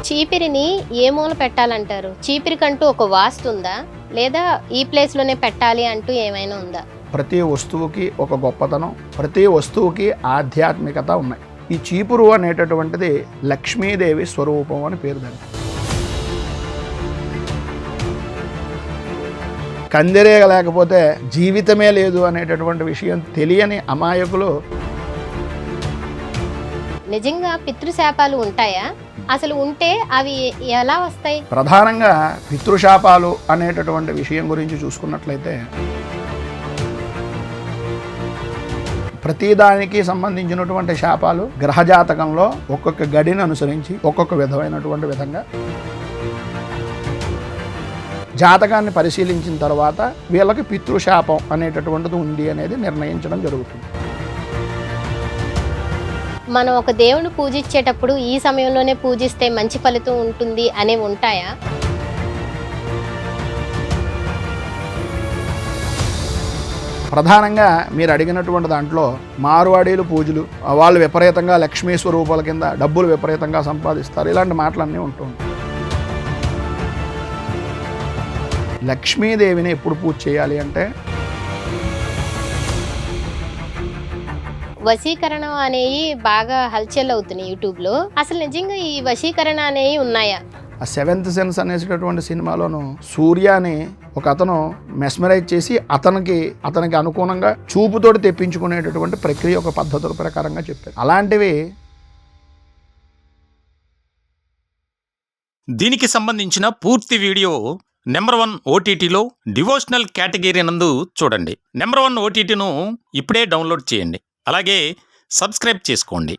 చీపిరిని ఏ మూల పెట్టాలంటారు? చీపిరికంటూ ఒక వాస్తు ఉందా? లేదా ఈ ప్లేస్‌లోనే పెట్టాలి అంటూ ఏమైనా ఉందా? ప్రతి వస్తువుకి ఒక గొప్పతనం, ప్రతి వస్తువుకి ఆధ్యాత్మికత ఉన్నాయి. ఈ చీపురు అనేటటువంటిది లక్ష్మీదేవి స్వరూపం అని పేరు దానికి. కందిరేగ లేకపోతే జీవితమే లేదు అనేటటువంటి విషయం తెలియని అమాయకులు. నిజంగా పితృశాపాలు ఉంటాయా? అసలు ఉంటే అవి ఎలా వస్తాయి? ప్రధానంగా పితృశాపాలు అనేటటువంటి విషయం గురించి చూసుకున్నట్లయితే ప్రతిదానికి సంబంధించినటువంటి శాపాలు గ్రహజాతకంలో ఒక్కొక్క గడిని అనుసరించి ఒక్కొక్క విధమైనటువంటి విధంగా జాతకాన్ని పరిశీలించిన తర్వాత వీళ్ళకి పితృశాపం అనేటటువంటిది ఉంది అనేది నిర్ణయించడం జరుగుతుంది. మనం ఒక దేవుని పూజించేటప్పుడు ఈ సమయంలోనే పూజిస్తే మంచి ఫలితం ఉంటుంది అనేవి ఉంటాయా? ప్రధానంగా మీరు అడిగినటువంటి దాంట్లో మార్వాడీలు పూజలు, వాళ్ళు విపరీతంగా లక్ష్మీ స్వరూపాల కింద డబ్బులు విపరీతంగా సంపాదిస్తారు, ఇలాంటి మాటలన్నీ ఉంటుంటాయి. లక్ష్మీదేవిని ఎప్పుడు పూజ చేయాలి అంటే వశీకరణ అనేవి బాగా హల్చల్ అవుతున్నాయి యూట్యూబ్లో. అసలు నిజంగా ఈ వశీకరణ అనేవి ఉన్నాయా? ఆ సెవెంత్ సెన్స్ అనేటటువంటి సినిమాలోను సూర్యాని ఒక అతను మెస్మరైజ్ చేసి అతనికి అనుగుణంగా చూపుతోటి తెప్పించుకునేటటువంటి ప్రక్రియ ఒక పద్ధతుల ప్రకారంగా చెప్పారు. అలాంటివి దీనికి సంబంధించిన పూర్తి వీడియో నెంబర్ 1 ఓటీటీలో డివోషనల్ కేటగిరీ నందు చూడండి. నెంబర్ 1 ఓటీటీను ఇప్పుడే డౌన్లోడ్ చేయండి. అలాగే సబ్స్క్రైబ్ చేసుకోండి.